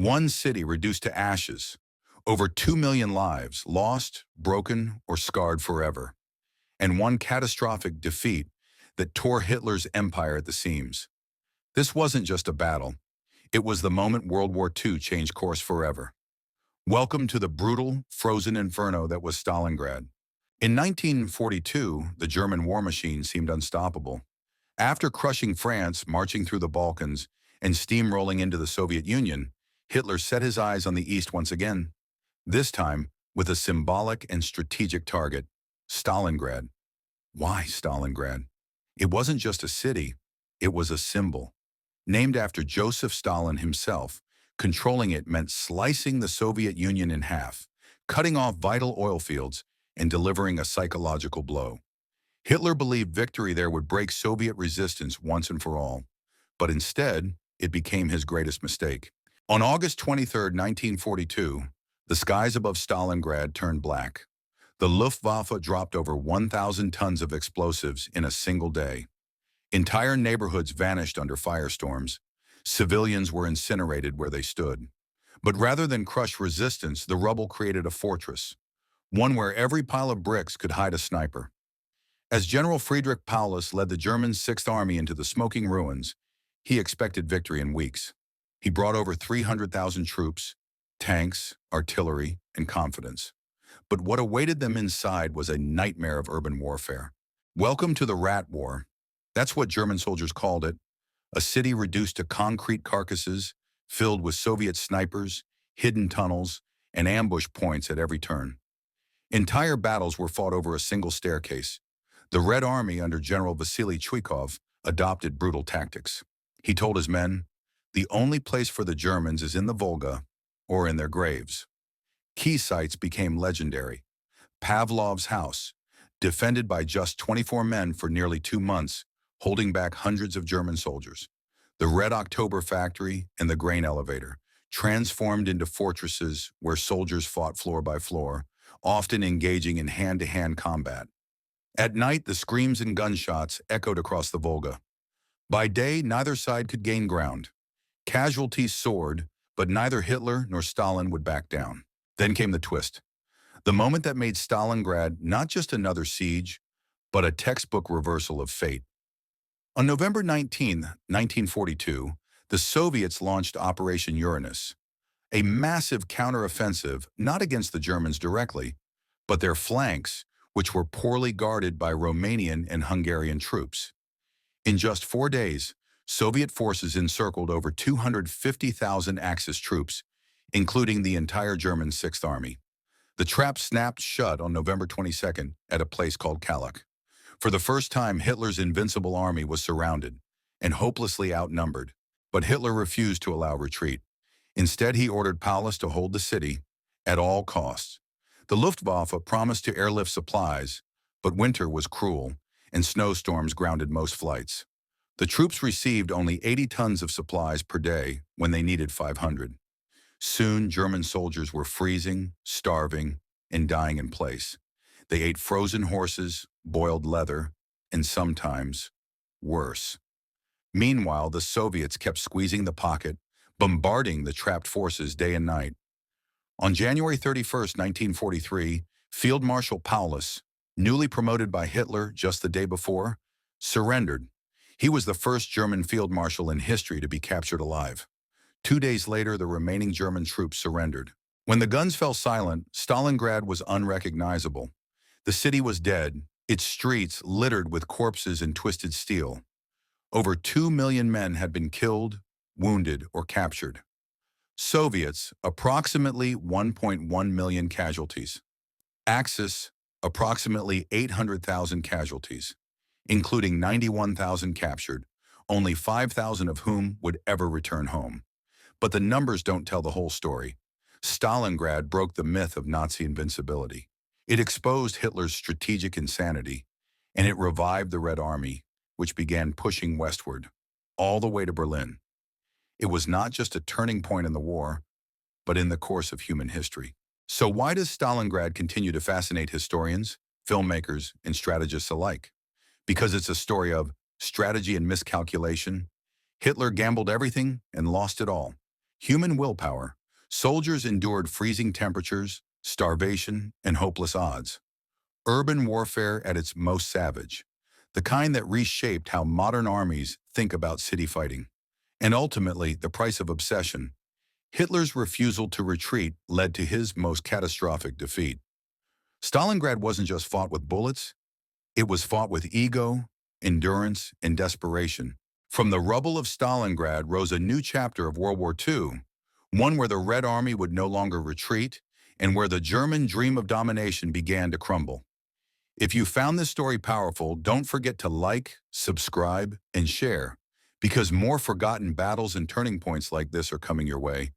One city reduced to ashes. Over 2 million lives lost, broken, or scarred forever. And one catastrophic defeat that tore Hitler's empire at the seams. This wasn't just a battle. It was the moment World War II changed course forever. Welcome to the brutal, frozen inferno that was Stalingrad. In 1942, the German war machine seemed unstoppable. After crushing France, marching through the Balkans, and steamrolling into the Soviet Union, Hitler set his eyes on the East once again, this time with a symbolic and strategic target, Stalingrad. Why Stalingrad? It wasn't just a city, it was a symbol. Named after Joseph Stalin himself, controlling it meant slicing the Soviet Union in half, cutting off vital oil fields, and delivering a psychological blow. Hitler believed victory there would break Soviet resistance once and for all, but instead, it became his greatest mistake. On August 23, 1942, the skies above Stalingrad turned black. The Luftwaffe dropped over 1,000 tons of explosives in a single day. Entire neighborhoods vanished under firestorms. Civilians were incinerated where they stood. But rather than crush resistance, the rubble created a fortress, one where every pile of bricks could hide a sniper. As General Friedrich Paulus led the German Sixth Army into the smoking ruins, he expected victory in weeks. He brought over 300,000 troops, tanks, artillery, and confidence. But what awaited them inside was a nightmare of urban warfare. Welcome to the Rat War. That's what German soldiers called it. A city reduced to concrete carcasses, filled with Soviet snipers, hidden tunnels, and ambush points at every turn. Entire battles were fought over a single staircase. The Red Army under General Vasily Chuikov adopted brutal tactics. He told his men, "The only place for the Germans is in the Volga or in their graves." Key sites became legendary. Pavlov's house, defended by just 24 men for nearly 2 months, holding back hundreds of German soldiers. The Red October factory and the grain elevator, transformed into fortresses where soldiers fought floor by floor, often engaging in hand-to-hand combat. At night, the screams and gunshots echoed across the Volga. By day, neither side could gain ground. Casualties soared, but neither Hitler nor Stalin would back down. Then came the twist. The moment that made Stalingrad not just another siege, but a textbook reversal of fate. On November 19, 1942, the Soviets launched Operation Uranus, a massive counteroffensive not against the Germans directly, but their flanks, which were poorly guarded by Romanian and Hungarian troops. In just 4 days, Soviet forces encircled over 250,000 Axis troops, including the entire German Sixth Army. The trap snapped shut on November 22nd at a place called Kalach. For the first time, Hitler's invincible army was surrounded and hopelessly outnumbered, but Hitler refused to allow retreat. Instead, he ordered Paulus to hold the city at all costs. The Luftwaffe promised to airlift supplies, but winter was cruel, and snowstorms grounded most flights. The troops received only 80 tons of supplies per day when they needed 500. Soon, German soldiers were freezing, starving, and dying in place. They ate frozen horses, boiled leather, and sometimes, worse. Meanwhile, the Soviets kept squeezing the pocket, bombarding the trapped forces day and night. On January 31, 1943, Field Marshal Paulus, newly promoted by Hitler just the day before, surrendered. He was the first German field marshal in history to be captured alive. 2 days later, the remaining German troops surrendered. When the guns fell silent, Stalingrad was unrecognizable. The city was dead, its streets littered with corpses and twisted steel. Over 2 million men had been killed, wounded, or captured. Soviets, approximately 1.1 million casualties. Axis, approximately 800,000 casualties, including 91,000 captured, only 5,000 of whom would ever return home. But the numbers don't tell the whole story. Stalingrad broke the myth of Nazi invincibility. It exposed Hitler's strategic insanity, and it revived the Red Army, which began pushing westward, all the way to Berlin. It was not just a turning point in the war, but in the course of human history. So why does Stalingrad continue to fascinate historians, filmmakers, and strategists alike? Because it's a story of strategy and miscalculation. Hitler gambled everything and lost it all. Human willpower. Soldiers endured freezing temperatures, starvation, and hopeless odds. Urban warfare at its most savage, the kind that reshaped how modern armies think about city fighting. And ultimately, the price of obsession. Hitler's refusal to retreat led to his most catastrophic defeat. Stalingrad wasn't just fought with bullets, it was fought with ego, endurance, and desperation. From the rubble of Stalingrad rose a new chapter of World War II, one where the Red Army would no longer retreat and where the German dream of domination began to crumble. If you found this story powerful, don't forget to like, subscribe, and share, because more forgotten battles and turning points like this are coming your way.